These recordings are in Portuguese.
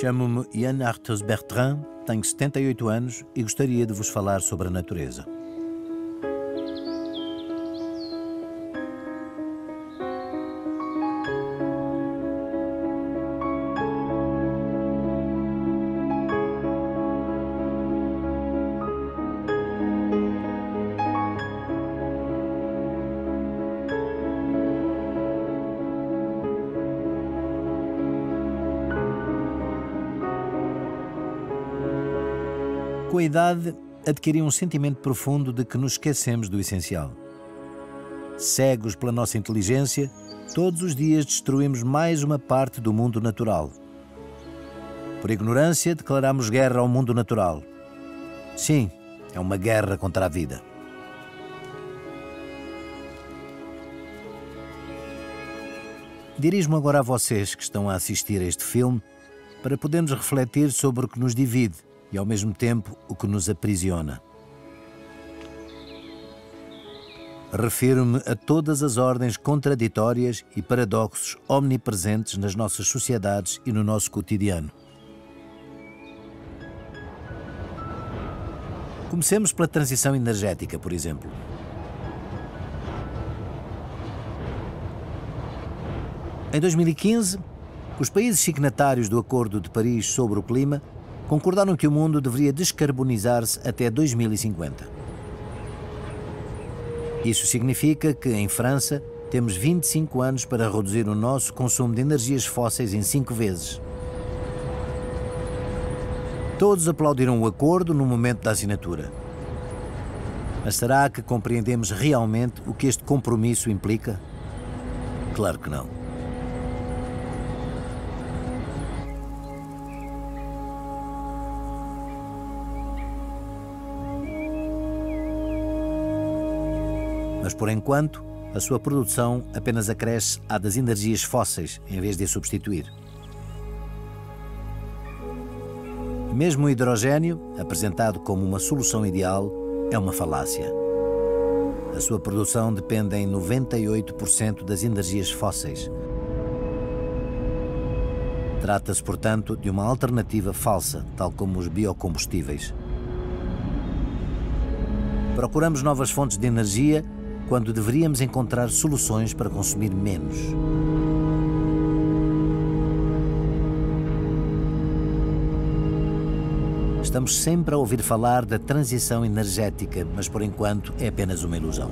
Chamo-me Yann Arthus Bertrand, tenho 78 anos e gostaria de vos falar sobre a natureza. Com a idade, adquiri um sentimento profundo de que nos esquecemos do essencial. Cegos pela nossa inteligência, todos os dias destruímos mais uma parte do mundo natural. Por ignorância, declaramos guerra ao mundo natural. Sim, é uma guerra contra a vida. Dirijo-me agora a vocês que estão a assistir a este filme para podermos refletir sobre o que nos divide e, ao mesmo tempo, o que nos aprisiona. Refiro-me a todas as ordens contraditórias e paradoxos omnipresentes nas nossas sociedades e no nosso cotidiano. Comecemos pela transição energética, por exemplo. Em 2015, os países signatários do Acordo de Paris sobre o Clima concordaram que o mundo deveria descarbonizar-se até 2050. Isso significa que, em França, temos 25 anos para reduzir o nosso consumo de energias fósseis em 5 vezes. Todos aplaudiram o acordo no momento da assinatura. Mas será que compreendemos realmente o que este compromisso implica? Claro que não. Mas, por enquanto, a sua produção apenas acresce à das energias fósseis, em vez de a substituir. Mesmo o hidrogênio, apresentado como uma solução ideal, é uma falácia. A sua produção depende em 98% das energias fósseis. Trata-se, portanto, de uma alternativa falsa, tal como os biocombustíveis. Procuramos novas fontes de energia quando deveríamos encontrar soluções para consumir menos. Estamos sempre a ouvir falar da transição energética, mas por enquanto é apenas uma ilusão.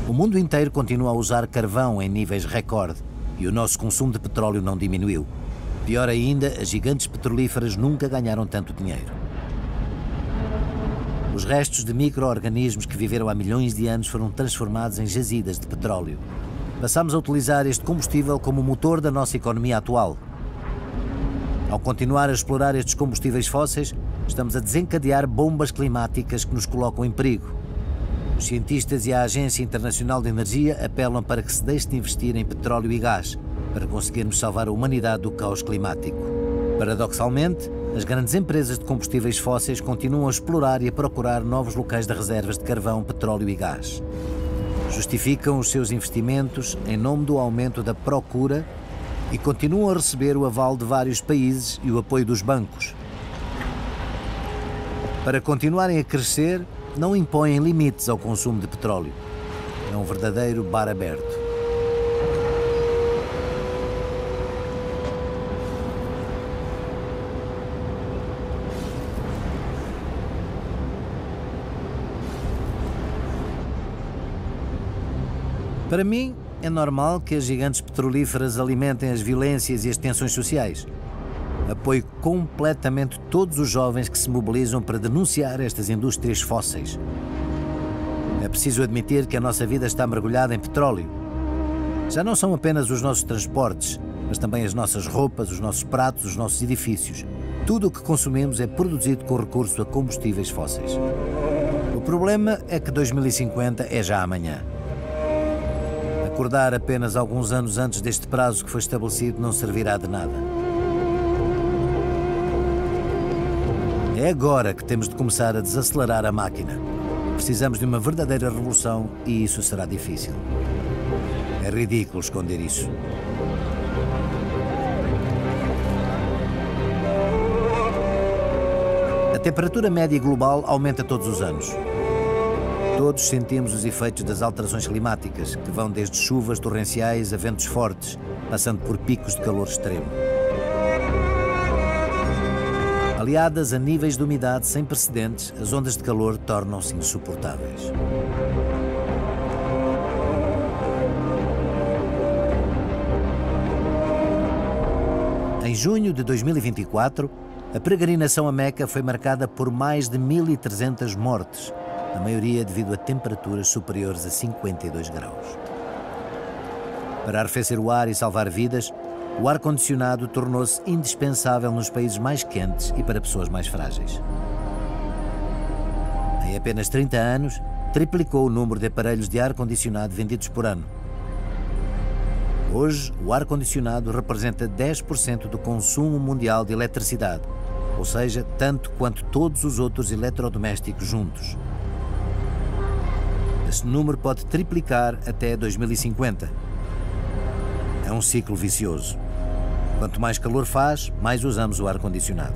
O mundo inteiro continua a usar carvão em níveis recorde e o nosso consumo de petróleo não diminuiu. Pior ainda, as gigantes petrolíferas nunca ganharam tanto dinheiro. Os restos de micro-organismos que viveram há milhões de anos foram transformados em jazidas de petróleo. Passamos a utilizar este combustível como motor da nossa economia atual. Ao continuar a explorar estes combustíveis fósseis, estamos a desencadear bombas climáticas que nos colocam em perigo. Os cientistas e a Agência Internacional de Energia apelam para que se deixe de investir em petróleo e gás, para conseguirmos salvar a humanidade do caos climático. Paradoxalmente, as grandes empresas de combustíveis fósseis continuam a explorar e a procurar novos locais de reservas de carvão, petróleo e gás. Justificam os seus investimentos em nome do aumento da procura e continuam a receber o aval de vários países e o apoio dos bancos. Para continuarem a crescer, não impõem limites ao consumo de petróleo. É um verdadeiro bar aberto. Para mim, é normal que as gigantes petrolíferas alimentem as violências e as tensões sociais. Apoio completamente todos os jovens que se mobilizam para denunciar estas indústrias fósseis. É preciso admitir que a nossa vida está mergulhada em petróleo. Já não são apenas os nossos transportes, mas também as nossas roupas, os nossos pratos, os nossos edifícios. Tudo o que consumimos é produzido com recurso a combustíveis fósseis. O problema é que 2050 é já amanhã. Acordar apenas alguns anos antes deste prazo que foi estabelecido não servirá de nada. É agora que temos de começar a desacelerar a máquina. Precisamos de uma verdadeira revolução e isso será difícil. É ridículo esconder isso. temperatura média global aumenta todos os anos. Todos sentimos os efeitos das alterações climáticas, que vão desde chuvas torrenciais a ventos fortes, passando por picos de calor extremo. Aliadas a níveis de umidade sem precedentes, as ondas de calor tornam-se insuportáveis. Em junho de 2024, a peregrinação a Meca foi marcada por mais de 1.300 mortes, a maioria devido a temperaturas superiores a 52 graus. Para arrefecer o ar e salvar vidas, o ar-condicionado tornou-se indispensável nos países mais quentes e para pessoas mais frágeis. Em apenas 30 anos, triplicou o número de aparelhos de ar-condicionado vendidos por ano. Hoje, o ar-condicionado representa 10% do consumo mundial de eletricidade, ou seja, tanto quanto todos os outros eletrodomésticos juntos. Esse número pode triplicar até 2050. É um ciclo vicioso. Quanto mais calor faz, mais usamos o ar-condicionado.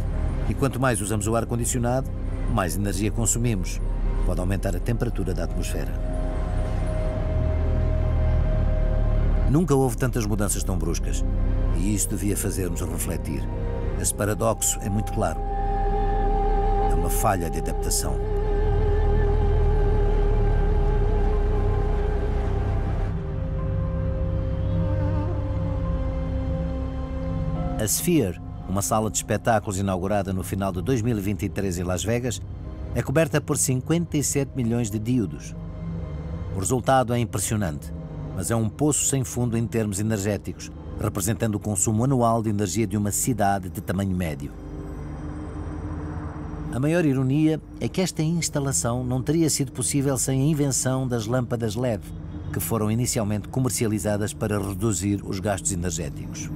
E quanto mais usamos o ar-condicionado, mais energia consumimos. Pode aumentar a temperatura da atmosfera. Nunca houve tantas mudanças tão bruscas. E isso devia fazer-nos refletir. Esse paradoxo é muito claro. É uma falha de adaptação. A Sphere, uma sala de espetáculos inaugurada no final de 2023 em Las Vegas, é coberta por 57 milhões de díodos. O resultado é impressionante, mas é um poço sem fundo em termos energéticos, representando o consumo anual de energia de uma cidade de tamanho médio. A maior ironia é que esta instalação não teria sido possível sem a invenção das lâmpadas LED, que foram inicialmente comercializadas para reduzir os gastos energéticos.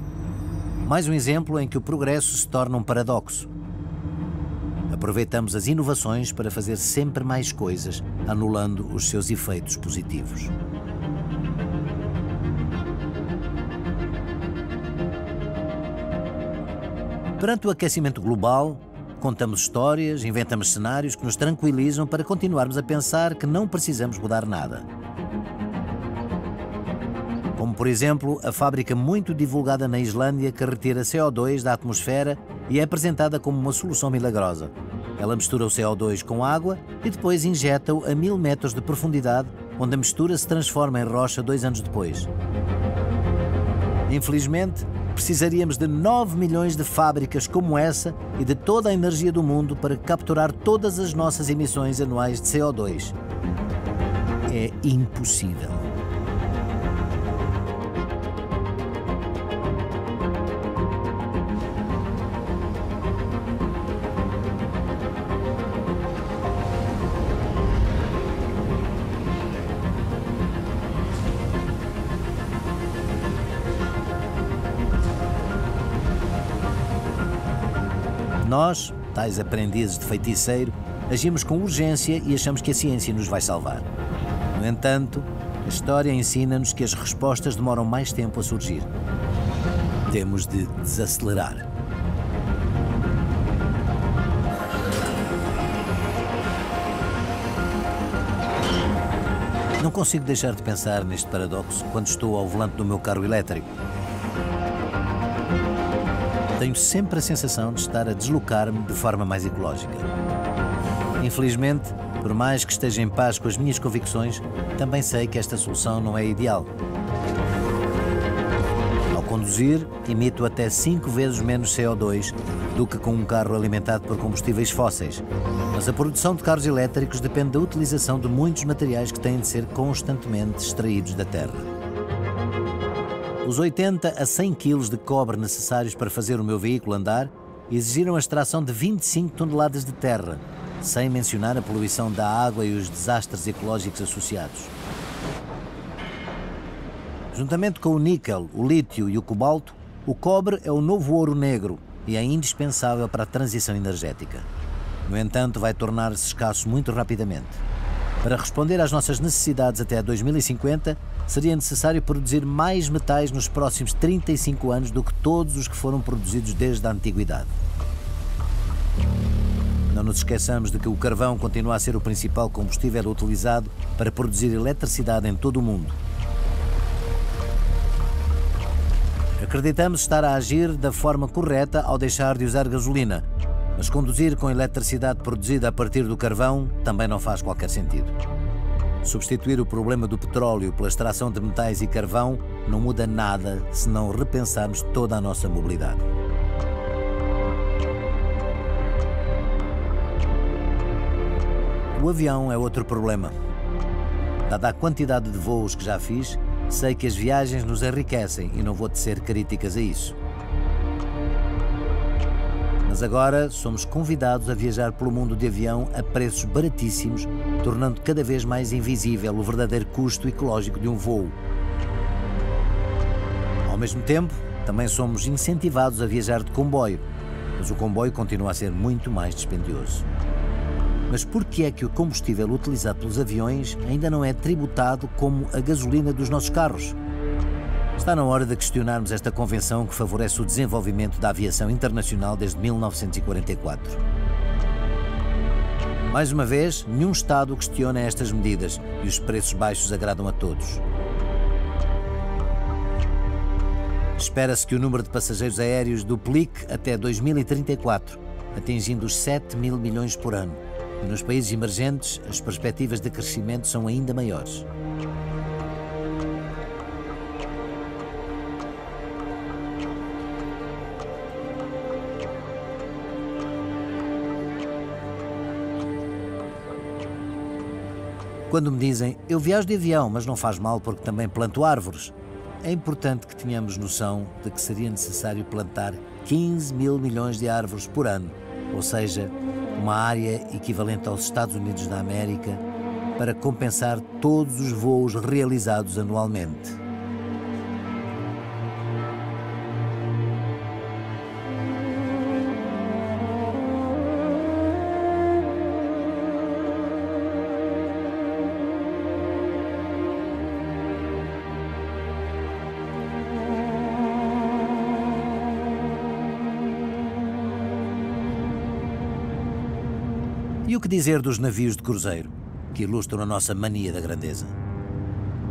Mais um exemplo em que o progresso se torna um paradoxo. Aproveitamos as inovações para fazer sempre mais coisas, anulando os seus efeitos positivos. Perante o aquecimento global, contamos histórias, inventamos cenários que nos tranquilizam para continuarmos a pensar que não precisamos mudar nada. Como, por exemplo, a fábrica muito divulgada na Islândia que retira CO2 da atmosfera e é apresentada como uma solução milagrosa. Ela mistura o CO2 com água e depois injeta-o a 1000 metros de profundidade, onde a mistura se transforma em rocha 2 anos depois. Infelizmente, precisaríamos de 9 milhões de fábricas como essa e de toda a energia do mundo para capturar todas as nossas emissões anuais de CO2. É impossível. Nós, tais aprendizes de feiticeiro, agimos com urgência e achamos que a ciência nos vai salvar. No entanto, a história ensina-nos que as respostas demoram mais tempo a surgir. Temos de desacelerar. Não consigo deixar de pensar neste paradoxo quando estou ao volante do meu carro elétrico. Tenho sempre a sensação de estar a deslocar-me de forma mais ecológica. Infelizmente, por mais que esteja em paz com as minhas convicções, também sei que esta solução não é ideal. Ao conduzir, emito até 5 vezes menos CO2 do que com um carro alimentado por combustíveis fósseis. Mas a produção de carros elétricos depende da utilização de muitos materiais que têm de ser constantemente extraídos da terra. Os 80 a 100 kg de cobre necessários para fazer o meu veículo andar exigiram a extração de 25 toneladas de terra, sem mencionar a poluição da água e os desastres ecológicos associados. Juntamente com o níquel, o lítio e o cobalto, o cobre é o novo ouro negro e é indispensável para a transição energética. No entanto, vai tornar-se escasso muito rapidamente. Para responder às nossas necessidades até 2050, seria necessário produzir mais metais nos próximos 35 anos do que todos os que foram produzidos desde a antiguidade. Não nos esqueçamos de que o carvão continua a ser o principal combustível utilizado para produzir eletricidade em todo o mundo. Acreditamos estar a agir da forma correta ao deixar de usar gasolina, mas conduzir com eletricidade produzida a partir do carvão também não faz qualquer sentido. Substituir o problema do petróleo pela extração de metais e carvão não muda nada se não repensarmos toda a nossa mobilidade. O avião é outro problema. Dada a quantidade de voos que já fiz, sei que as viagens nos enriquecem e não vou tecer críticas a isso. Mas agora somos convidados a viajar pelo mundo de avião a preços baratíssimos, tornando cada vez mais invisível o verdadeiro custo ecológico de um voo. Ao mesmo tempo, também somos incentivados a viajar de comboio, mas o comboio continua a ser muito mais dispendioso. Mas por que é que o combustível utilizado pelos aviões ainda não é tributado como a gasolina dos nossos carros? Está na hora de questionarmos esta convenção que favorece o desenvolvimento da aviação internacional desde 1944. Mais uma vez, nenhum Estado questiona estas medidas e os preços baixos agradam a todos. Espera-se que o número de passageiros aéreos duplique até 2034, atingindo os 7 mil milhões por ano. E nos países emergentes, as perspectivas de crescimento são ainda maiores. Quando me dizem, eu viajo de avião, mas não faz mal porque também planto árvores, é importante que tenhamos noção de que seria necessário plantar 15 mil milhões de árvores por ano, ou seja, uma área equivalente aos Estados Unidos da América, para compensar todos os voos realizados anualmente. E o que dizer dos navios de cruzeiro, que ilustram a nossa mania da grandeza?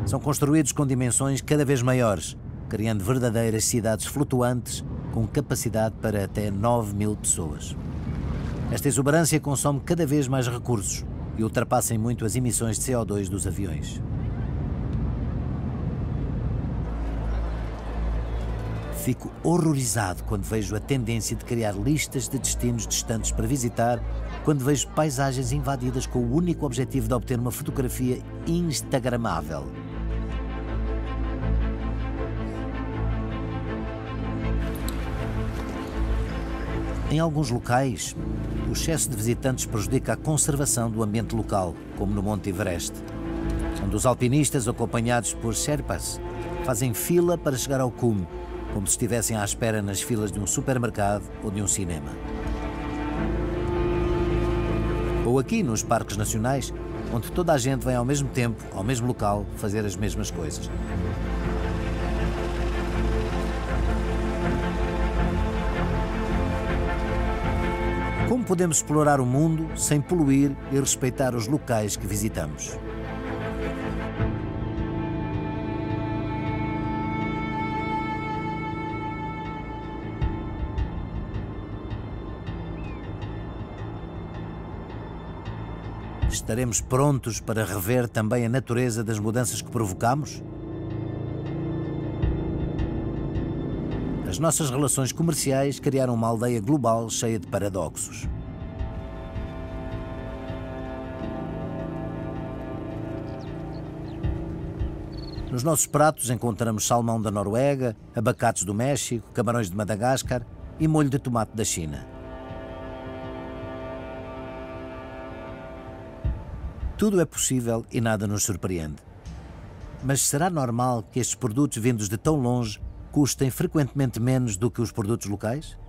São construídos com dimensões cada vez maiores, criando verdadeiras cidades flutuantes com capacidade para até 9 mil pessoas. Esta exuberância consome cada vez mais recursos e ultrapassa em muito as emissões de CO2 dos aviões. Fico horrorizado quando vejo a tendência de criar listas de destinos distantes para visitar, quando vejo paisagens invadidas com o único objetivo de obter uma fotografia instagramável. Em alguns locais, o excesso de visitantes prejudica a conservação do ambiente local, como no Monte Everest, onde os alpinistas, acompanhados por Sherpas, fazem fila para chegar ao cume, como se estivessem à espera nas filas de um supermercado ou de um cinema. Ou aqui nos parques nacionais, onde toda a gente vem ao mesmo tempo, ao mesmo local, fazer as mesmas coisas. Como podemos explorar o mundo sem poluir e respeitar os locais que visitamos? Estaremos prontos para rever também a natureza das mudanças que provocamos? As nossas relações comerciais criaram uma aldeia global cheia de paradoxos. Nos nossos pratos encontramos salmão da Noruega, abacates do México, camarões de Madagascar e molho de tomate da China. Tudo é possível e nada nos surpreende. Mas será normal que estes produtos vindos de tão longe custem frequentemente menos do que os produtos locais?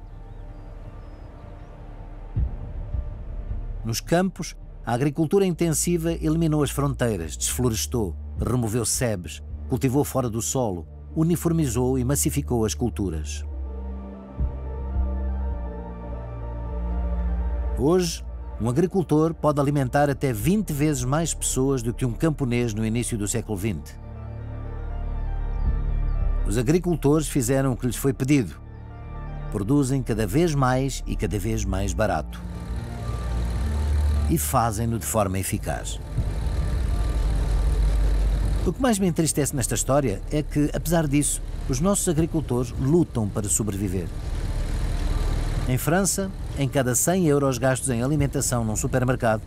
Nos campos, a agricultura intensiva eliminou as fronteiras, desflorestou, removeu sebes, cultivou fora do solo, uniformizou e massificou as culturas. Hoje, Um agricultor pode alimentar até 20 vezes mais pessoas do que um camponês no início do século XX. Os agricultores fizeram o que lhes foi pedido. Produzem cada vez mais e cada vez mais barato. E fazem-no de forma eficaz. O que mais me entristece nesta história é que, apesar disso, os nossos agricultores lutam para sobreviver. Em França, em cada 100 euros gastos em alimentação num supermercado,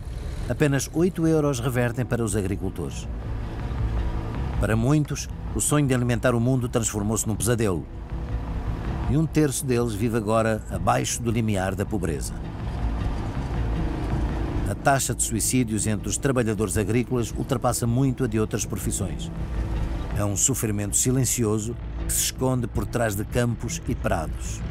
apenas 8 euros revertem para os agricultores. Para muitos, o sonho de alimentar o mundo transformou-se num pesadelo. E 1/3 deles vive agora abaixo do limiar da pobreza. A taxa de suicídios entre os trabalhadores agrícolas ultrapassa muito a de outras profissões. É um sofrimento silencioso que se esconde por trás de campos e prados.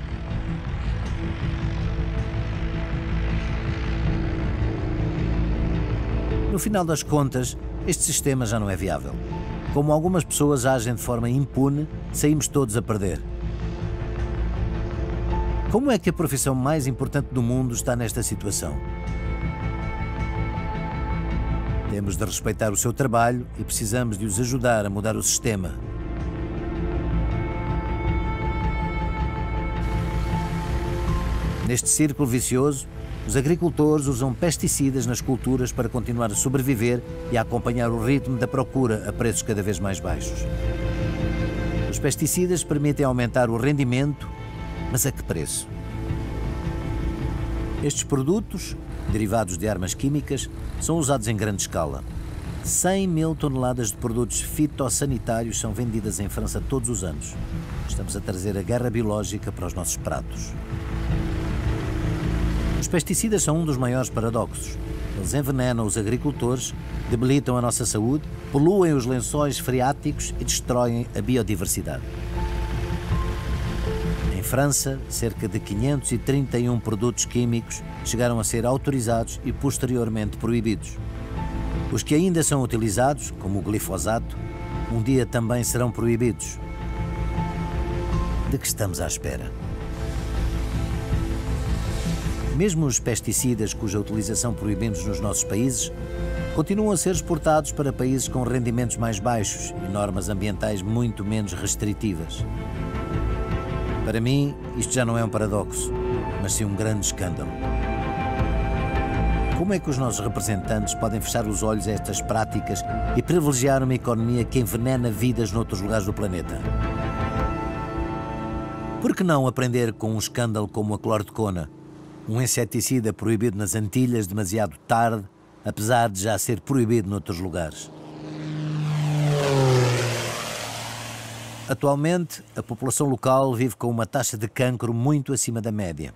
No final das contas, este sistema já não é viável. Como algumas pessoas agem de forma impune, saímos todos a perder. Como é que a profissão mais importante do mundo está nesta situação? Temos de respeitar o seu trabalho e precisamos de os ajudar a mudar o sistema. Neste círculo vicioso, os agricultores usam pesticidas nas culturas para continuar a sobreviver e a acompanhar o ritmo da procura a preços cada vez mais baixos. Os pesticidas permitem aumentar o rendimento, mas a que preço? Estes produtos, derivados de armas químicas, são usados em grande escala. 100 mil toneladas de produtos fitossanitários são vendidas em França todos os anos. Estamos a trazer a guerra biológica para os nossos pratos. Os pesticidas são um dos maiores paradoxos. Eles envenenam os agricultores, debilitam a nossa saúde, poluem os lençóis freáticos e destroem a biodiversidade. Em França, cerca de 531 produtos químicos chegaram a ser autorizados e posteriormente proibidos. Os que ainda são utilizados, como o glifosato, um dia também serão proibidos. De que estamos à espera? Mesmo os pesticidas cuja utilização proibimos nos nossos países continuam a ser exportados para países com rendimentos mais baixos e normas ambientais muito menos restritivas. Para mim, isto já não é um paradoxo, mas sim um grande escândalo. Como é que os nossos representantes podem fechar os olhos a estas práticas e privilegiar uma economia que envenena vidas noutros lugares do planeta? Por que não aprender com um escândalo como a clordecona? Um inseticida proibido nas Antilhas demasiado tarde, apesar de já ser proibido noutros lugares. Atualmente, a população local vive com uma taxa de cancro muito acima da média.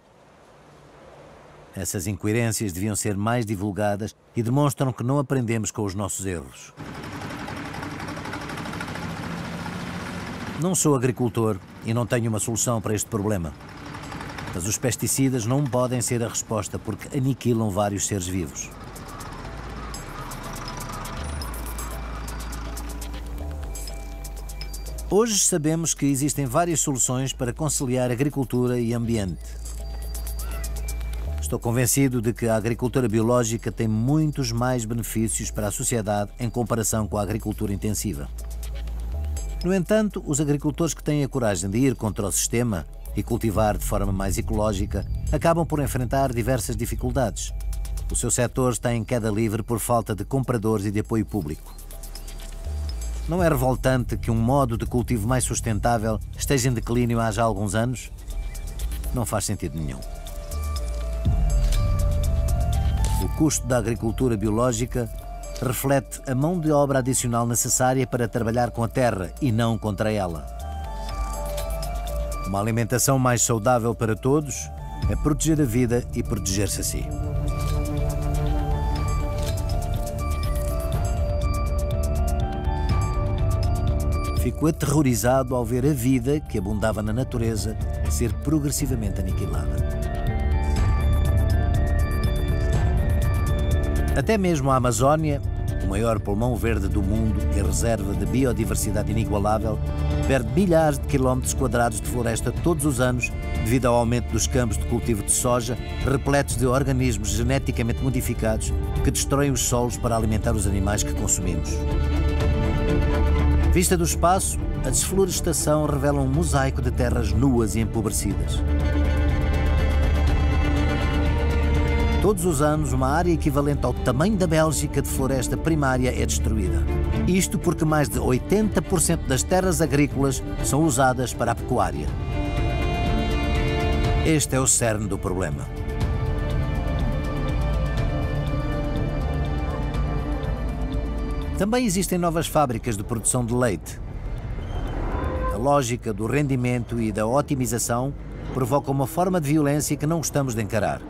Essas incoerências deviam ser mais divulgadas e demonstram que não aprendemos com os nossos erros. Não sou agricultor e não tenho uma solução para este problema. Mas os pesticidas não podem ser a resposta porque aniquilam vários seres vivos. Hoje sabemos que existem várias soluções para conciliar agricultura e ambiente. Estou convencido de que a agricultura biológica tem muitos mais benefícios para a sociedade em comparação com a agricultura intensiva. No entanto, os agricultores que têm a coragem de ir contra o sistema e cultivar de forma mais ecológica, acabam por enfrentar diversas dificuldades. O seu setor está em queda livre por falta de compradores e de apoio público. Não é revoltante que um modo de cultivo mais sustentável esteja em declínio há já alguns anos? Não faz sentido nenhum. O custo da agricultura biológica reflete a mão de obra adicional necessária para trabalhar com a terra e não contra ela. Uma alimentação mais saudável para todos é proteger a vida e proteger-se a si. Fico aterrorizado ao ver a vida que abundava na natureza ser progressivamente aniquilada. Até mesmo a Amazónia, o maior pulmão verde do mundo e reserva de biodiversidade inigualável, perde milhares de quilómetros quadrados de floresta todos os anos devido ao aumento dos campos de cultivo de soja, repletos de organismos geneticamente modificados que destroem os solos para alimentar os animais que consumimos. Vista do espaço, a desflorestação revela um mosaico de terras nuas e empobrecidas. Todos os anos, uma área equivalente ao tamanho da Bélgica de floresta primária é destruída. Isto porque mais de 80% das terras agrícolas são usadas para a pecuária. Este é o cerne do problema. Também existem novas fábricas de produção de leite. A lógica do rendimento e da otimização provoca uma forma de violência que não gostamos de encarar.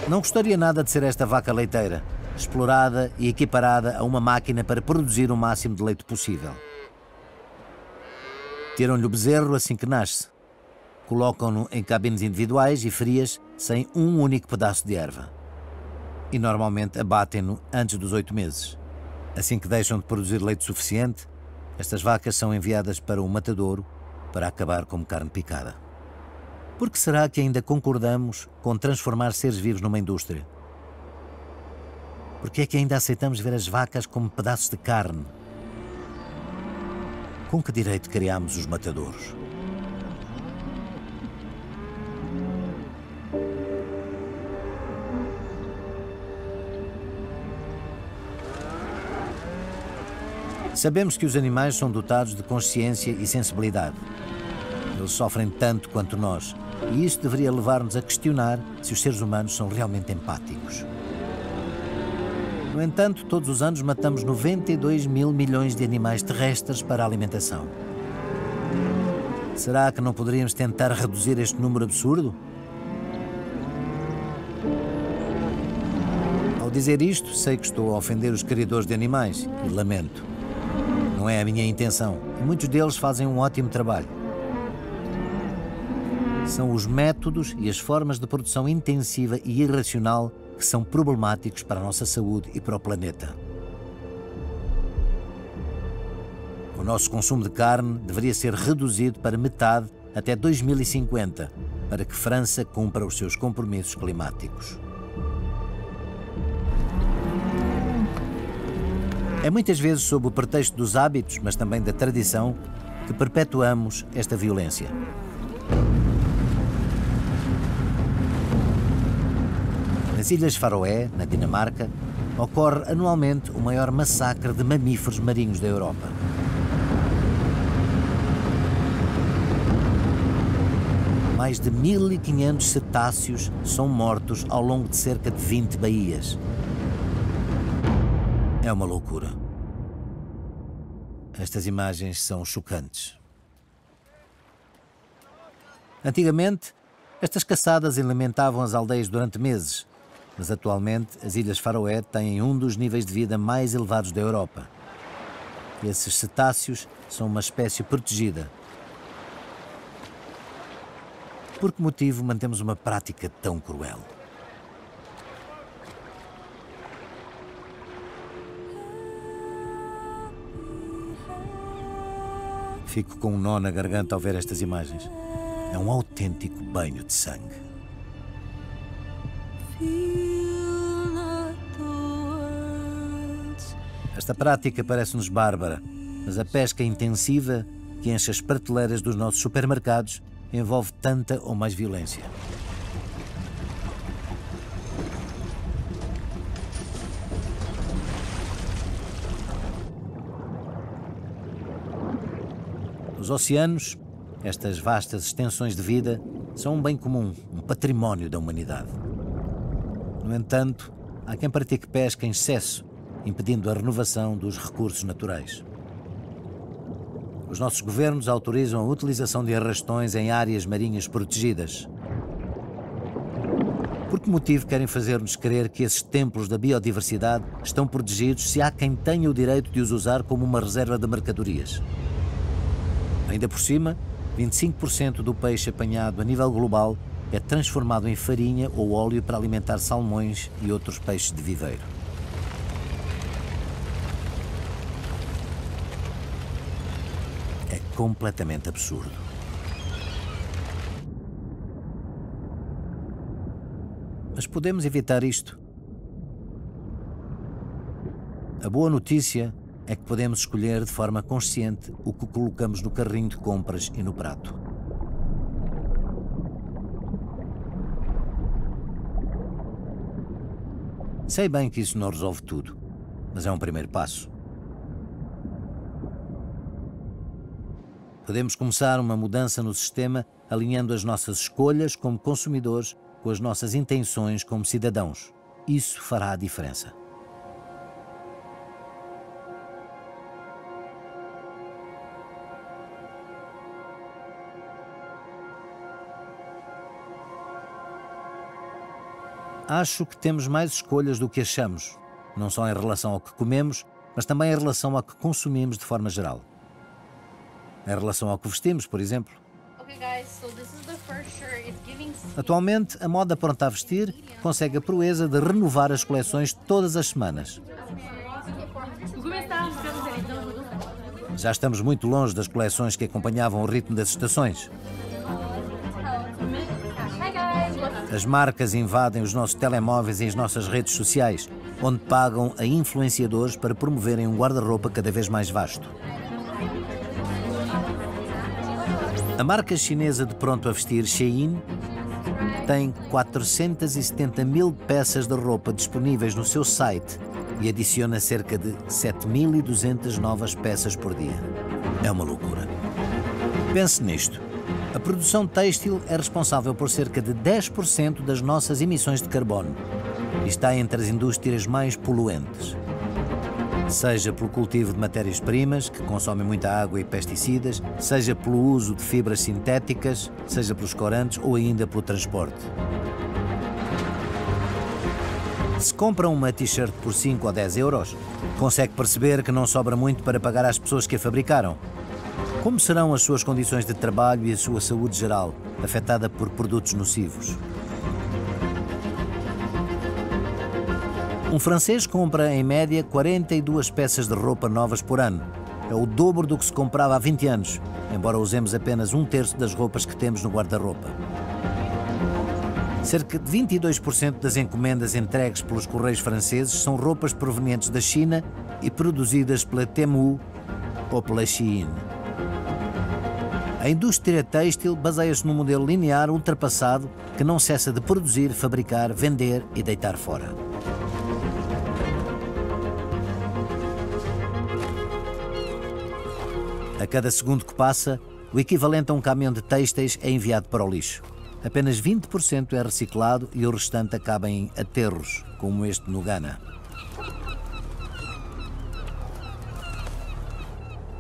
Não gostaria nada de ser esta vaca leiteira, explorada e equiparada a uma máquina para produzir o máximo de leite possível. Tiram-lhe o bezerro assim que nasce. Colocam-no em cabines individuais e frias, sem um único pedaço de erva. E normalmente abatem-no antes dos 8 meses. Assim que deixam de produzir leite suficiente, estas vacas são enviadas para o matadouro para acabar como carne picada. Por que será que ainda concordamos com transformar seres vivos numa indústria? Por que é que ainda aceitamos ver as vacas como pedaços de carne? Com que direito criámos os matadouros? Sabemos que os animais são dotados de consciência e sensibilidade. Eles sofrem tanto quanto nós, e isso deveria levar-nos a questionar se os seres humanos são realmente empáticos. No entanto, todos os anos matamos 92 mil milhões de animais terrestres para a alimentação. Será que não poderíamos tentar reduzir este número absurdo? Ao dizer isto, sei que estou a ofender os criadores de animais, e lamento. Não é a minha intenção, e muitos deles fazem um ótimo trabalho. São os métodos e as formas de produção intensiva e irracional que são problemáticos para a nossa saúde e para o planeta. O nosso consumo de carne deveria ser reduzido para metade até 2050, para que França cumpra os seus compromissos climáticos. É muitas vezes sob o pretexto dos hábitos, mas também da tradição, que perpetuamos esta violência. Nas Ilhas Faroé, na Dinamarca, ocorre anualmente o maior massacre de mamíferos marinhos da Europa. Mais de 1.500 cetáceos são mortos ao longo de cerca de 20 baías. É uma loucura. Estas imagens são chocantes. Antigamente, estas caçadas alimentavam as aldeias durante meses, mas atualmente as Ilhas Faroé têm um dos níveis de vida mais elevados da Europa. Esses cetáceos são uma espécie protegida. Por que motivo mantemos uma prática tão cruel? Fico com um nó na garganta ao ver estas imagens. É um autêntico banho de sangue. Esta prática parece-nos bárbara, mas a pesca intensiva que enche as prateleiras dos nossos supermercados envolve tanta ou mais violência. Os oceanos, estas vastas extensões de vida, são um bem comum, um património da humanidade. No entanto, há quem pratique pesca em excesso, impedindo a renovação dos recursos naturais. Os nossos governos autorizam a utilização de arrastões em áreas marinhas protegidas. Por que motivo querem fazer-nos crer que esses templos da biodiversidade estão protegidos se há quem tenha o direito de os usar como uma reserva de mercadorias? Ainda por cima, 25% do peixe apanhado a nível global é transformado em farinha ou óleo para alimentar salmões e outros peixes de viveiro. completamente absurdo. Mas podemos evitar isto. A boa notícia é que podemos escolher de forma consciente o que colocamos no carrinho de compras e no prato. Sei bem que isso não resolve tudo, mas é um primeiro passo. Podemos começar uma mudança no sistema alinhando as nossas escolhas como consumidores com as nossas intenções como cidadãos. Isso fará a diferença. Acho que temos mais escolhas do que achamos, não só em relação ao que comemos, mas também em relação ao que consumimos de forma geral. Em relação ao que vestimos, por exemplo. Atualmente, a moda pronta a vestir consegue a proeza de renovar as coleções todas as semanas. Já estamos muito longe das coleções que acompanhavam o ritmo das estações. As marcas invadem os nossos telemóveis e as nossas redes sociais, onde pagam a influenciadores para promoverem um guarda-roupa cada vez mais vasto. A marca chinesa de pronto a vestir Shein tem 470 mil peças de roupa disponíveis no seu site e adiciona cerca de 7.200 novas peças por dia. É uma loucura. Pense nisto. A produção têxtil é responsável por cerca de 10% das nossas emissões de carbono e está entre as indústrias mais poluentes. Seja pelo cultivo de matérias-primas, que consomem muita água e pesticidas, seja pelo uso de fibras sintéticas, seja pelos corantes ou ainda pelo transporte. Se compra uma t-shirt por 5 ou 10 euros, consegue perceber que não sobra muito para pagar às pessoas que a fabricaram. Como serão as suas condições de trabalho e a sua saúde geral, afetada por produtos nocivos? Um francês compra, em média, 42 peças de roupa novas por ano. É o dobro do que se comprava há 20 anos, embora usemos apenas 1/3 das roupas que temos no guarda-roupa. Cerca de 22% das encomendas entregues pelos correios franceses são roupas provenientes da China e produzidas pela Temu ou pela Shein. A indústria têxtil baseia-se num modelo linear ultrapassado que não cessa de produzir, fabricar, vender e deitar fora. A cada segundo que passa, o equivalente a um caminhão de têxteis é enviado para o lixo. Apenas 20% é reciclado e o restante acaba em aterros, como este no Ghana.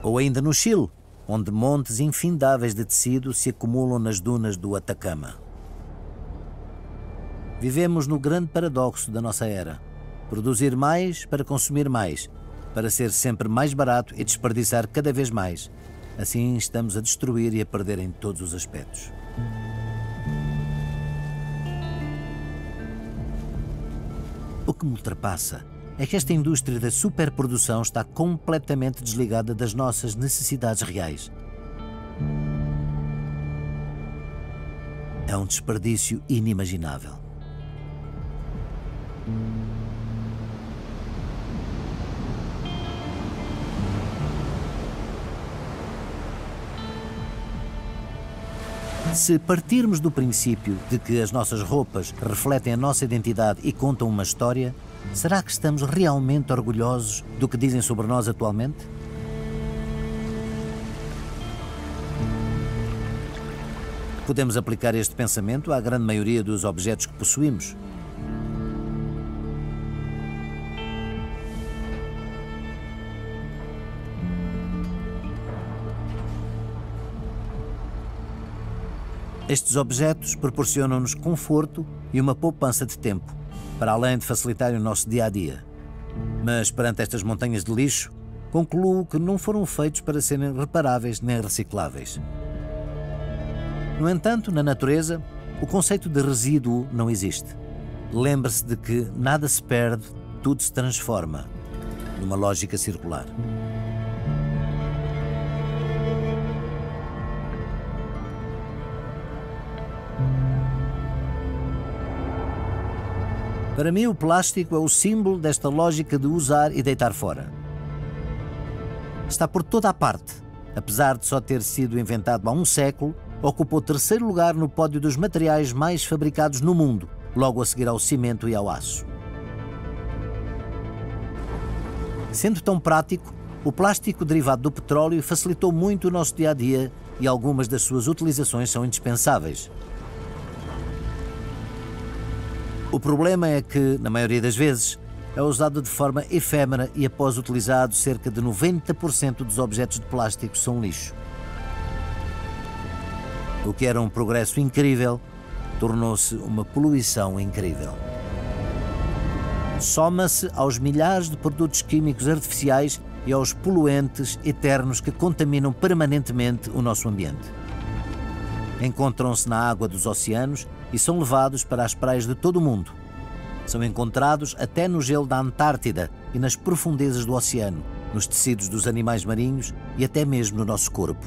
Ou ainda no Chile, onde montes infindáveis de tecido se acumulam nas dunas do Atacama. Vivemos no grande paradoxo da nossa era. Produzir mais para consumir mais, para ser sempre mais barato e desperdiçar cada vez mais. Assim estamos a destruir e a perder em todos os aspectos. O que me ultrapassa é que esta indústria da superprodução está completamente desligada das nossas necessidades reais. É um desperdício inimaginável. Se partirmos do princípio de que as nossas roupas refletem a nossa identidade e contam uma história, será que estamos realmente orgulhosos do que dizem sobre nós atualmente? Podemos aplicar este pensamento à grande maioria dos objetos que possuímos. Estes objetos proporcionam-nos conforto e uma poupança de tempo, para além de facilitar o nosso dia-a-dia. Mas perante estas montanhas de lixo, concluo que não foram feitos para serem reparáveis nem recicláveis. No entanto, na natureza, o conceito de resíduo não existe. Lembre-se de que nada se perde, tudo se transforma, numa lógica circular. Para mim, o plástico é o símbolo desta lógica de usar e deitar fora. Está por toda a parte. Apesar de só ter sido inventado há um século, ocupou o terceiro lugar no pódio dos materiais mais fabricados no mundo, logo a seguir ao cimento e ao aço. Sendo tão prático, o plástico derivado do petróleo facilitou muito o nosso dia-a-dia e algumas das suas utilizações são indispensáveis. O problema é que, na maioria das vezes, é usado de forma efêmera e, após utilizado, cerca de 90% dos objetos de plástico são lixo. O que era um progresso incrível, tornou-se uma poluição incrível. Soma-se aos milhares de produtos químicos artificiais e aos poluentes eternos que contaminam permanentemente o nosso ambiente. Encontram-se na água dos oceanos e são levados para as praias de todo o mundo. São encontrados até no gelo da Antártida e nas profundezas do oceano, nos tecidos dos animais marinhos e até mesmo no nosso corpo.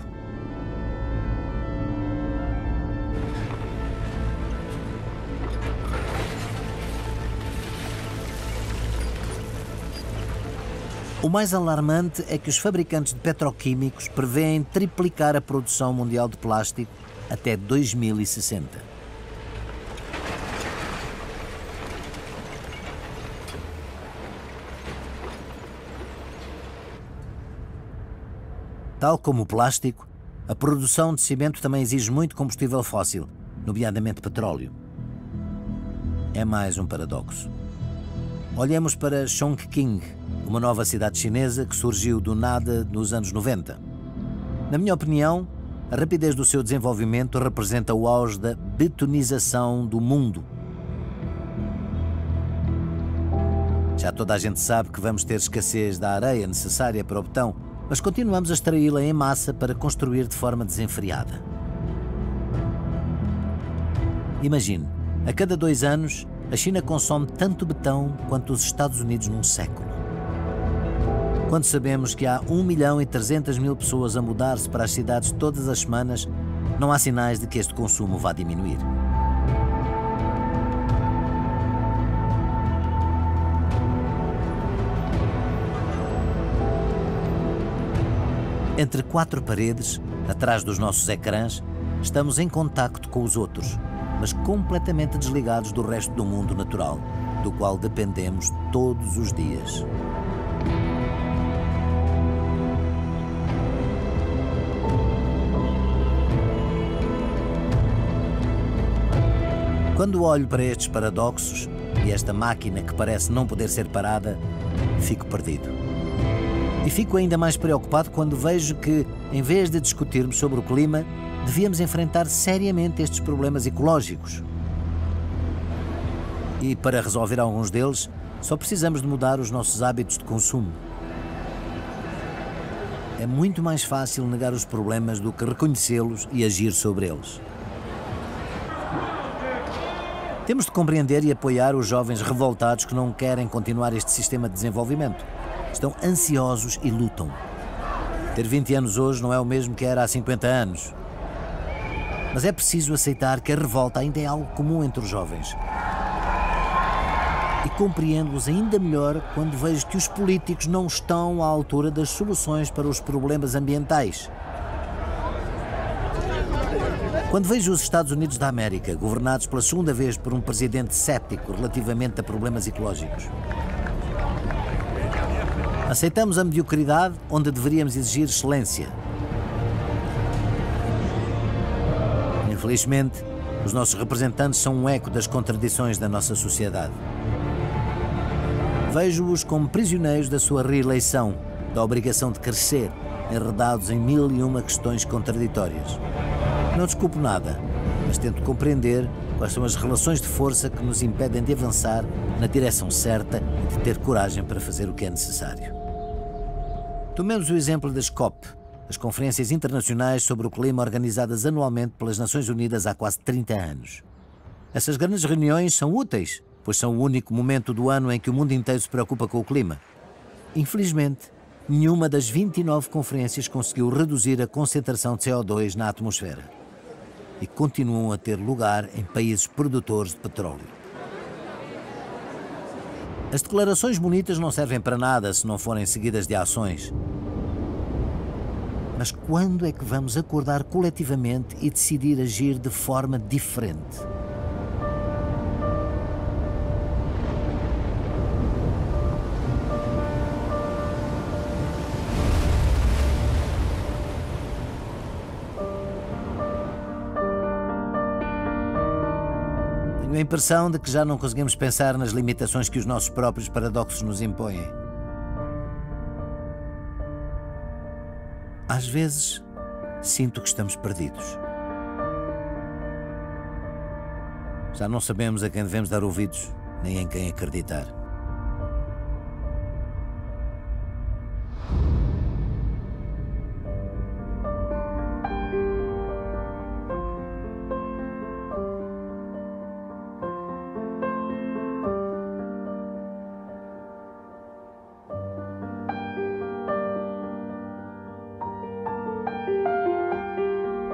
O mais alarmante é que os fabricantes de petroquímicos prevêem triplicar a produção mundial de plástico até 2060. Tal como o plástico, a produção de cimento também exige muito combustível fóssil, nomeadamente petróleo. É mais um paradoxo. Olhemos para Chongqing, uma nova cidade chinesa que surgiu do nada nos anos 90. Na minha opinião, a rapidez do seu desenvolvimento representa o auge da betonização do mundo. Já toda a gente sabe que vamos ter escassez da areia necessária para o betão, mas continuamos a extraí-la em massa para construir de forma desenfreada. Imagine, a cada 2 anos, a China consome tanto betão quanto os Estados Unidos num século. Quando sabemos que há 1.300.000 pessoas a mudar-se para as cidades todas as semanas, não há sinais de que este consumo vá diminuir. Entre 4 paredes, atrás dos nossos ecrãs, estamos em contacto com os outros, mas completamente desligados do resto do mundo natural, do qual dependemos todos os dias. Quando olho para estes paradoxos e esta máquina que parece não poder ser parada, fico perdido. E fico ainda mais preocupado quando vejo que, em vez de discutirmos sobre o clima, devíamos enfrentar seriamente estes problemas ecológicos. E para resolver alguns deles, só precisamos de mudar os nossos hábitos de consumo. É muito mais fácil negar os problemas do que reconhecê-los e agir sobre eles. Temos de compreender e apoiar os jovens revoltados que não querem continuar este sistema de desenvolvimento. Estão ansiosos e lutam. Ter 20 anos hoje não é o mesmo que era há 50 anos. Mas é preciso aceitar que a revolta ainda é algo comum entre os jovens. E compreendo-os ainda melhor quando vejo que os políticos não estão à altura das soluções para os problemas ambientais. Quando vejo os Estados Unidos da América governados pela segunda vez por um presidente cético relativamente a problemas ecológicos. Aceitamos a mediocridade onde deveríamos exigir excelência. Infelizmente, os nossos representantes são um eco das contradições da nossa sociedade. Vejo-os como prisioneiros da sua reeleição, da obrigação de crescer, enredados em 1001 questões contraditórias. Não desculpo nada, mas tento compreender quais são as relações de força que nos impedem de avançar na direção certa e de ter coragem para fazer o que é necessário. Tomemos o exemplo das COP, as conferências internacionais sobre o clima organizadas anualmente pelas Nações Unidas há quase 30 anos. Essas grandes reuniões são úteis, pois são o único momento do ano em que o mundo inteiro se preocupa com o clima. Infelizmente, nenhuma das 29 conferências conseguiu reduzir a concentração de CO2 na atmosfera e continuam a ter lugar em países produtores de petróleo. As declarações bonitas não servem para nada se não forem seguidas de ações. Mas quando é que vamos acordar coletivamente e decidir agir de forma diferente? Tenho a impressão de que já não conseguimos pensar nas limitações que os nossos próprios paradoxos nos impõem. Às vezes, sinto que estamos perdidos. Já não sabemos a quem devemos dar ouvidos, nem em quem acreditar.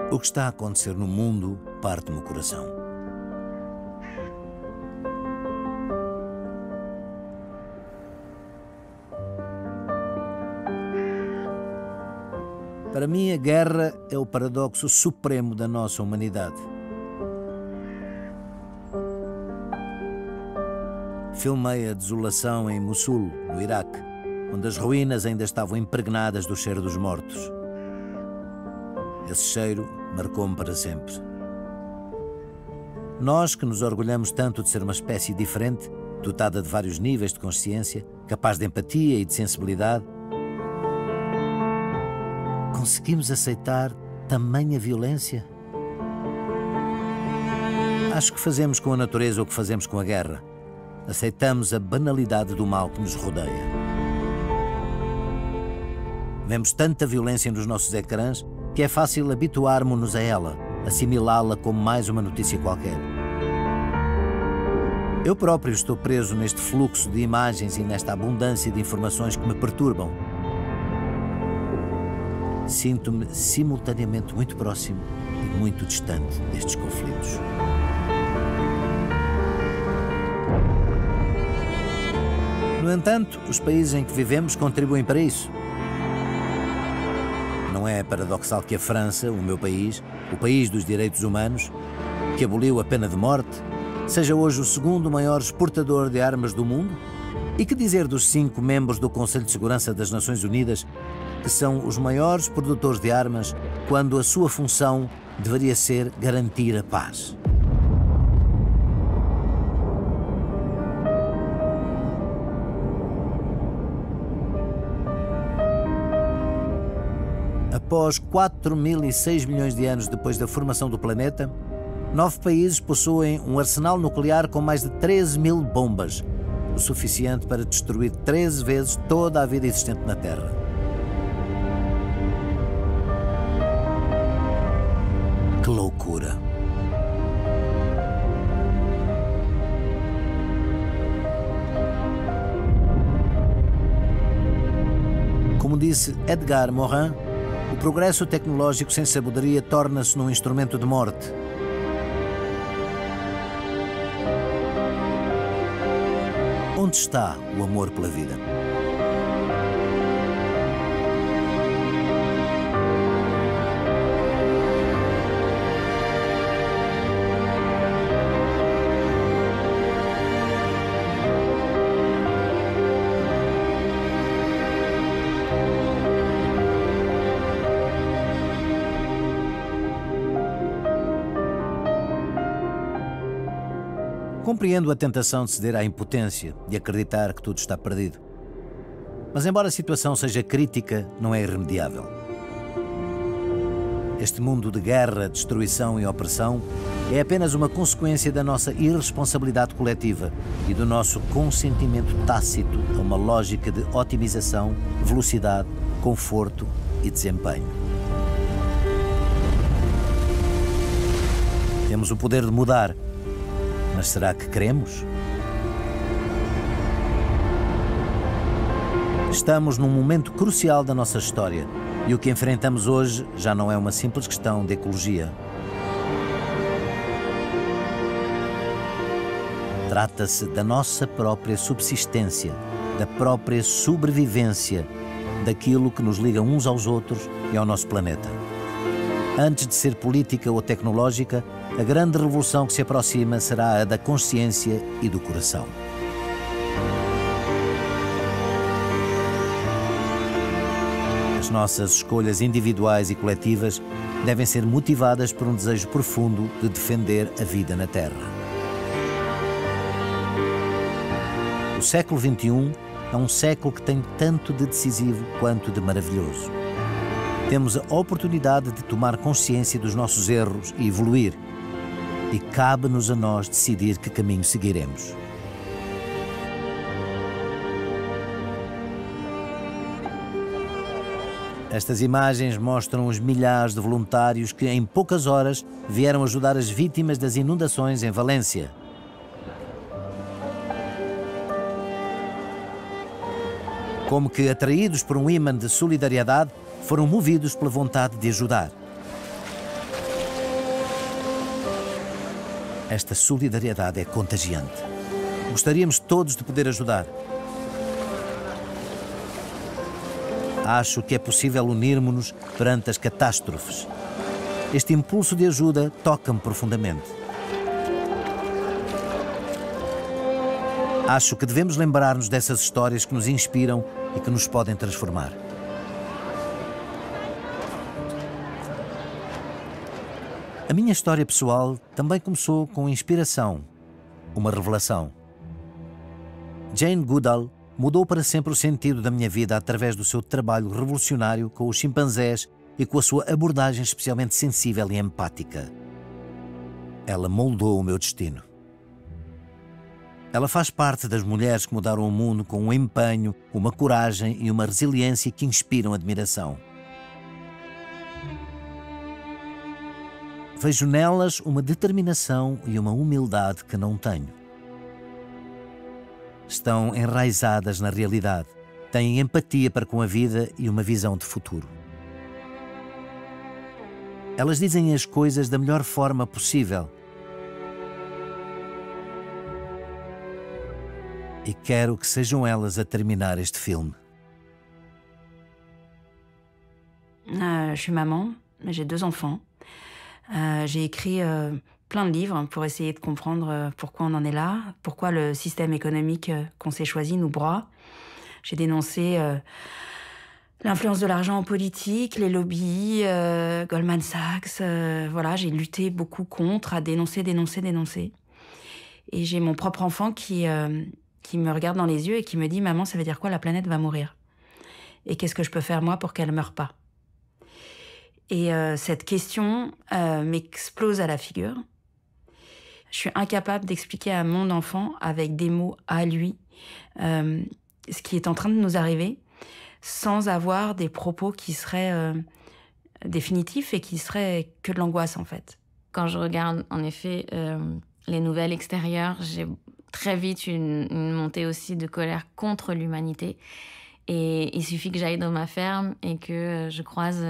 O que está a acontecer no mundo parte-me o coração. Para mim, a guerra é o paradoxo supremo da nossa humanidade. Filmei a desolação em Mossul, no Iraque, onde as ruínas ainda estavam impregnadas do cheiro dos mortos. Esse cheiro marcou-me para sempre. Nós, que nos orgulhamos tanto de ser uma espécie diferente, dotada de vários níveis de consciência, capaz de empatia e de sensibilidade, conseguimos aceitar tamanha violência? Acho que fazemos com a natureza o que fazemos com a guerra. Aceitamos a banalidade do mal que nos rodeia. Vemos tanta violência nos nossos ecrãs que é fácil habituarmos-nos a ela, assimilá-la como mais uma notícia qualquer. Eu próprio estou preso neste fluxo de imagens e nesta abundância de informações que me perturbam. Sinto-me simultaneamente muito próximo e muito distante destes conflitos. No entanto, os países em que vivemos contribuem para isso. Não é paradoxal que a França, o meu país, o país dos direitos humanos, que aboliu a pena de morte, seja hoje o segundo maior exportador de armas do mundo? E que dizer dos 5 membros do Conselho de Segurança das Nações Unidas, que são os maiores produtores de armas, quando a sua função deveria ser garantir a paz? Após 4.006 milhões de anos depois da formação do planeta, 9 países possuem um arsenal nuclear com mais de 13.000 bombas, o suficiente para destruir 13 vezes toda a vida existente na Terra. Que loucura! Como disse Edgar Morin, o progresso tecnológico sem sabedoria torna-se num instrumento de morte. Onde está o amor pela vida? Compreendo a tentação de ceder à impotência, de acreditar que tudo está perdido. Mas embora a situação seja crítica, não é irremediável. Este mundo de guerra, destruição e opressão é apenas uma consequência da nossa irresponsabilidade coletiva e do nosso consentimento tácito a uma lógica de otimização, velocidade, conforto e desempenho. Temos o poder de mudar. Mas será que queremos? Estamos num momento crucial da nossa história e o que enfrentamos hoje já não é uma simples questão de ecologia. Trata-se da nossa própria subsistência, da própria sobrevivência, daquilo que nos liga uns aos outros e ao nosso planeta. Antes de ser política ou tecnológica, a grande revolução que se aproxima será a da consciência e do coração. As nossas escolhas individuais e coletivas devem ser motivadas por um desejo profundo de defender a vida na Terra. O século XXI é um século que tem tanto de decisivo quanto de maravilhoso. Temos a oportunidade de tomar consciência dos nossos erros e evoluir. E cabe-nos a nós decidir que caminho seguiremos. Estas imagens mostram os milhares de voluntários que, em poucas horas, vieram ajudar as vítimas das inundações em Valência. Como que, atraídos por um ímã de solidariedade, foram movidos pela vontade de ajudar. Esta solidariedade é contagiante. Gostaríamos todos de poder ajudar. Acho que é possível unirmos-nos perante as catástrofes. Este impulso de ajuda toca-me profundamente. Acho que devemos lembrar-nos dessas histórias que nos inspiram e que nos podem transformar. A minha história pessoal também começou com inspiração, uma revelação. Jane Goodall mudou para sempre o sentido da minha vida através do seu trabalho revolucionário com os chimpanzés e com a sua abordagem especialmente sensível e empática. Ela moldou o meu destino. Ela faz parte das mulheres que mudaram o mundo com um empenho, uma coragem e uma resiliência que inspiram admiração. Vejo nelas uma determinação e uma humildade que não tenho. Estão enraizadas na realidade, têm empatia para com a vida e uma visão de futuro. Elas dizem as coisas da melhor forma possível. E quero que sejam elas a terminar este filme. Je suis maman, j'ai 2 enfants. J'ai écrit plein de livres pour essayer de comprendre pourquoi on en est là, pourquoi le système économique qu'on s'est choisi nous broie. J'ai dénoncé l'influence de l'argent en politique, les lobbies, Goldman Sachs. Voilà, j'ai lutté beaucoup contre, à dénoncer. Et j'ai mon propre enfant qui me regarde dans les yeux et qui me dit « Maman, ça veut dire quoi? La planète va mourir. Et qu'est-ce que je peux faire moi pour qu'elle ne meure pas ?» Et cette question m'explose à la figure. Je suis incapable d'expliquer à mon enfant, avec des mots à lui, ce qui est en train de nous arriver, sans avoir des propos qui seraient définitifs et qui seraient que de l'angoisse, en fait. Quand je regarde, en effet, les nouvelles extérieures, j'ai très vite une montée aussi de colère contre l'humanité. Et il suffit que j'aille dans ma ferme et que je croise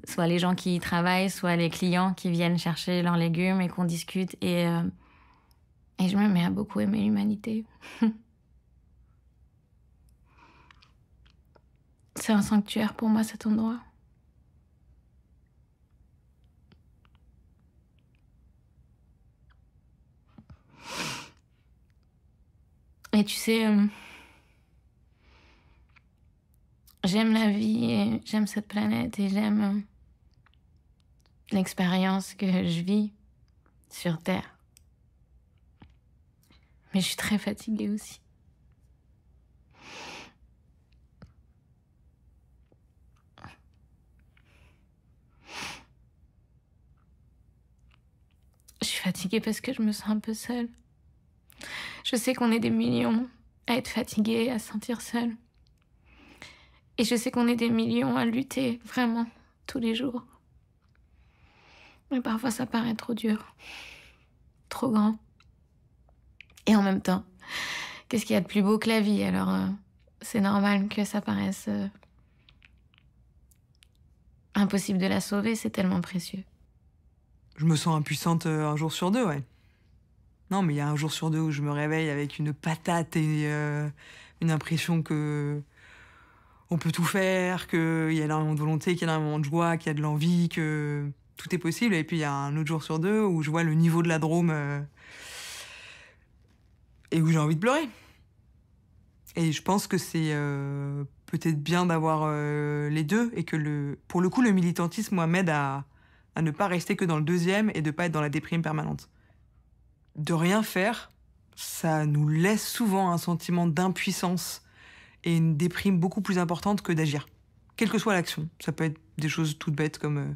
soit les gens qui y travaillent, soit les clients qui viennent chercher leurs légumes et qu'on discute. Et je me mets à beaucoup aimer l'humanité. C'est un sanctuaire pour moi, cet endroit. Et tu sais, j'aime la vie et j'aime cette planète et j'aime l'expérience que je vis sur Terre. Mais je suis très fatiguée aussi. Je suis fatiguée parce que je me sens un peu seule. Je sais qu'on est des millions à être fatigués, à se sentir seuls. Et je sais qu'on est des millions à lutter, vraiment, tous les jours. Mais parfois, ça paraît trop dur, trop grand. Et en même temps, qu'est-ce qu'il y a de plus beau que la vie? Alors, c'est normal que ça paraisse impossible de la sauver, c'est tellement précieux. Je me sens impuissante un jour sur deux, ouais. Non, mais il y a un jour sur deux où je me réveille avec une patate et une impression que on peut tout faire, qu'il y a énormément de volonté, qu'il y a énormément de joie, qu'il y a de l'envie, que tout est possible. Et puis il y a un autre jour sur deux où je vois le niveau de la Drôme et où j'ai envie de pleurer. Et je pense que c'est peut-être bien d'avoir les deux et que pour le coup, le militantisme, moi, m'aide à ne pas rester que dans le deuxième et de pas être dans la déprime permanente. De rien faire, ça nous laisse souvent un sentiment d'impuissance et une déprime beaucoup plus importante que d'agir. Quelle que soit l'action. Ça peut être des choses toutes bêtes comme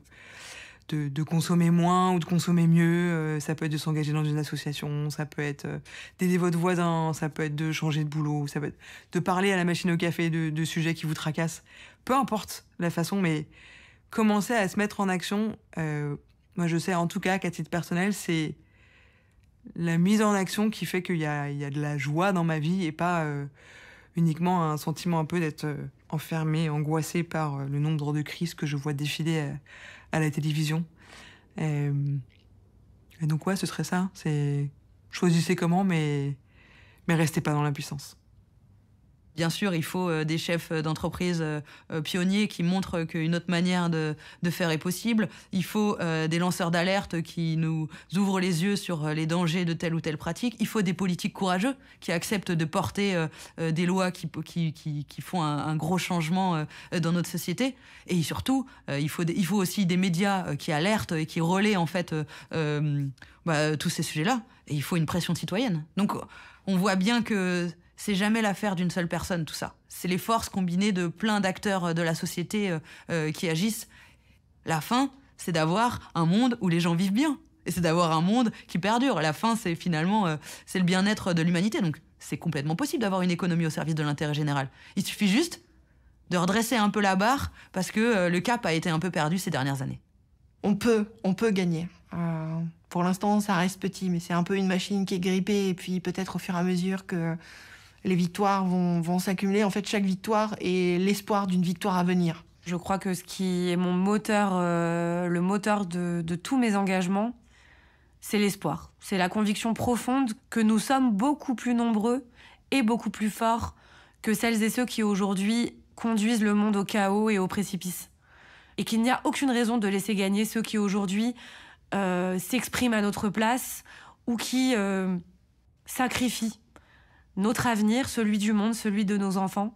de consommer moins ou de consommer mieux. Ça peut être de s'engager dans une association. Ça peut être d'aider votre voisin. Ça peut être de changer de boulot. Ça peut être de parler à la machine au café de sujets qui vous tracassent. Peu importe la façon, mais commencer à se mettre en action. Moi, je sais en tout cas qu'à titre personnel, c'est la mise en action qui fait qu'il y a de la joie dans ma vie et pas uniquement un sentiment un peu d'être enfermé, angoissé par le nombre de crises que je vois défiler à la télévision. Et donc ouais, ce serait ça. C'est choisissez comment, mais restez pas dans l'impuissance. Bien sûr, il faut des chefs d'entreprise pionniers qui montrent qu'une autre manière de faire est possible. Il faut des lanceurs d'alerte qui nous ouvrent les yeux sur les dangers de telle ou telle pratique. Il faut des politiques courageux qui acceptent de porter des lois qui font un gros changement dans notre société. Et surtout, il faut aussi des médias qui alertent et qui relaient en fait tous ces sujets-là. Et il faut une pression citoyenne. Donc, on voit bien que c'est jamais l'affaire d'une seule personne, tout ça. C'est les forces combinées de plein d'acteurs de la société qui agissent. La fin, c'est d'avoir un monde où les gens vivent bien. Et c'est d'avoir un monde qui perdure. La fin, c'est finalement c'est le bien-être de l'humanité. Donc, c'est complètement possible d'avoir une économie au service de l'intérêt général. Il suffit juste de redresser un peu la barre parce que le cap a été un peu perdu ces dernières années. On peut gagner. Pour l'instant, ça reste petit, mais c'est un peu une machine qui est grippée. Et puis, peut-être au fur et à mesure que les victoires vont s'accumuler. En fait, chaque victoire est l'espoir d'une victoire à venir. Je crois que ce qui est mon moteur, le moteur de tous mes engagements, c'est l'espoir. C'est la conviction profonde que nous sommes beaucoup plus nombreux et beaucoup plus forts que celles et ceux qui aujourd'hui conduisent le monde au chaos et au précipice. Et qu'il n'y a aucune raison de laisser gagner ceux qui aujourd'hui s'expriment à notre place ou qui sacrifient notre avenir, celui du monde, celui de nos enfants,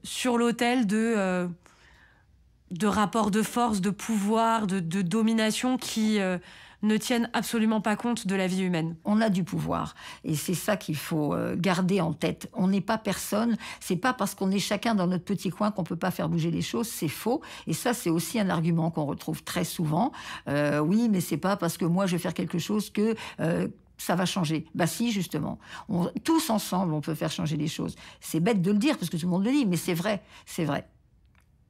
sur l'autel de rapports de force, de pouvoir, de domination qui ne tiennent absolument pas compte de la vie humaine. On a du pouvoir et c'est ça qu'il faut garder en tête. On n'est pas personne, c'est pas parce qu'on est chacun dans notre petit coin qu'on peut pas faire bouger les choses, c'est faux. Et ça, c'est aussi un argument qu'on retrouve très souvent. Oui, mais c'est pas parce que moi je vais faire quelque chose que ça va changer. Bah si, justement. Tous ensemble, on peut faire changer les choses. C'est bête de le dire, parce que tout le monde le dit, mais c'est vrai, c'est vrai.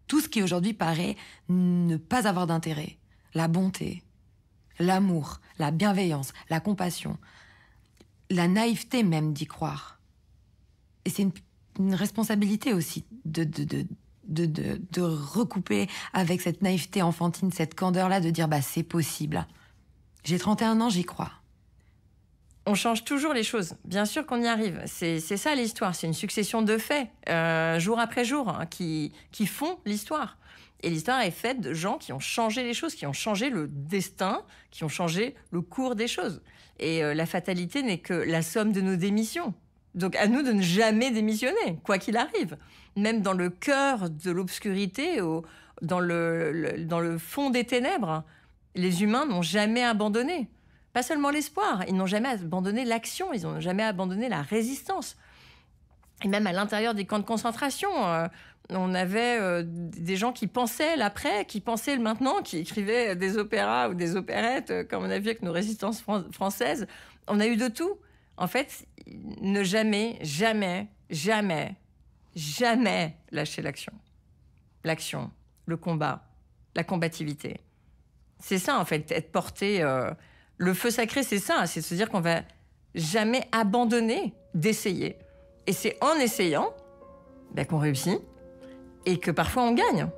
Tout ce qui aujourd'hui paraît ne pas avoir d'intérêt, la bonté, l'amour, la bienveillance, la compassion, la naïveté même d'y croire. Et c'est une responsabilité aussi de recouper avec cette naïveté enfantine, cette candeur-là, de dire bah c'est possible. J'ai 31 ans, j'y crois. On change toujours les choses. Bien sûr qu'on y arrive. C'est ça l'histoire. C'est une succession de faits, jour après jour, hein, qui font l'histoire. Et l'histoire est faite de gens qui ont changé les choses, qui ont changé le destin, qui ont changé le cours des choses. Et la fatalité n'est que la somme de nos démissions. Donc à nous de ne jamais démissionner, quoi qu'il arrive. Même dans le cœur de l'obscurité, dans le fond des ténèbres, les humains n'ont jamais abandonné. Pas seulement l'espoir, ils n'ont jamais abandonné l'action, ils n'ont jamais abandonné la résistance. Et même à l'intérieur des camps de concentration, on avait des gens qui pensaient l'après, qui pensaient le maintenant, qui écrivaient des opéras ou des opérettes, comme on a vu avec nos résistances françaises. On a eu de tout. En fait, ne jamais, jamais, jamais, jamais lâcher l'action. L'action, le combat, la combativité. C'est ça, en fait, être porté... Le feu sacré, c'est ça, c'est de se dire qu'on va jamais abandonner d'essayer. Et c'est en essayant qu'on réussit et que parfois on gagne.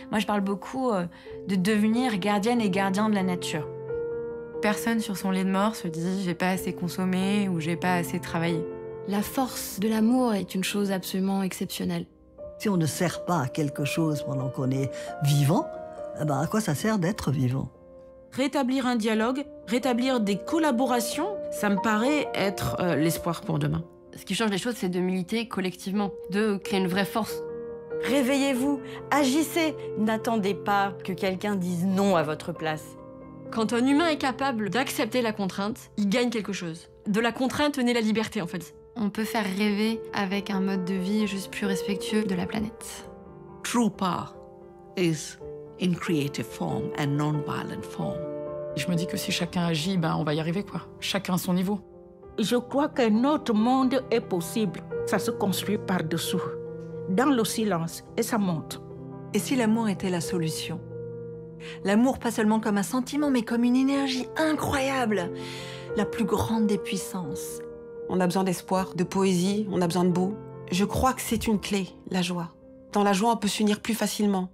Moi, je parle beaucoup de devenir gardienne et gardien de la nature. Personne sur son lit de mort se dit « j'ai pas assez consommé » ou « j'ai pas assez travaillé ». La force de l'amour est une chose absolument exceptionnelle. Si on ne sert pas à quelque chose pendant qu'on est vivant, eh ben à quoi ça sert d'être vivant? Rétablir un dialogue, rétablir des collaborations, ça me paraît être l'espoir pour demain. Ce qui change les choses, c'est de militer collectivement, de créer une vraie force. Réveillez-vous, agissez. N'attendez pas que quelqu'un dise non à votre place. Quand un humain est capable d'accepter la contrainte, il gagne quelque chose. De la contrainte naît la liberté, en fait. On peut faire rêver avec un mode de vie juste plus respectueux de la planète. True power is in creative form and non-violent form. Je me dis que si chacun agit, on va y arriver, quoi. Chacun à son niveau. Je crois que notre monde est possible. Ça se construit par-dessous, dans le silence, et ça monte. Et si l'amour était la solution? L'amour pas seulement comme un sentiment, mais comme une énergie incroyable, la plus grande des puissances. On a besoin d'espoir, de poésie, on a besoin de beau. Je crois que c'est une clé, la joie. Dans la joie, on peut s'unir plus facilement.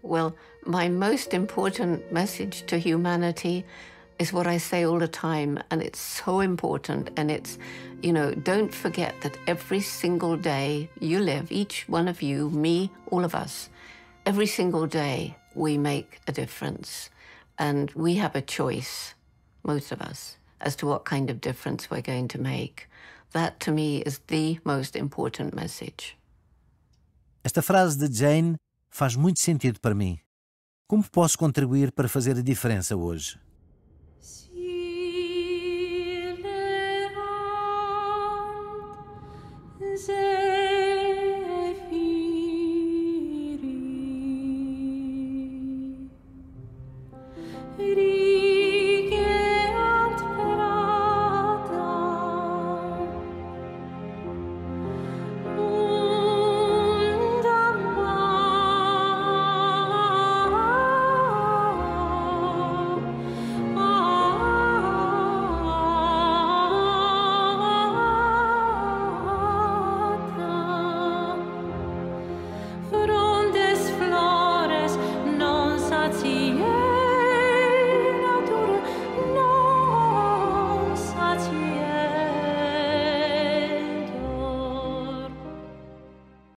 Well, my most important message to humanity is what I say all the time, and it's so important, and it's, don't forget that every single day you live, each one of you, me, all of us, every single day we make a difference, and we have a choice, most of us, as to what kind of difference we're going to make. That, to me, is the most important message. Esta frase de Jane faz muito sentido para mim. Como posso contribuir para fazer a diferença hoje? Se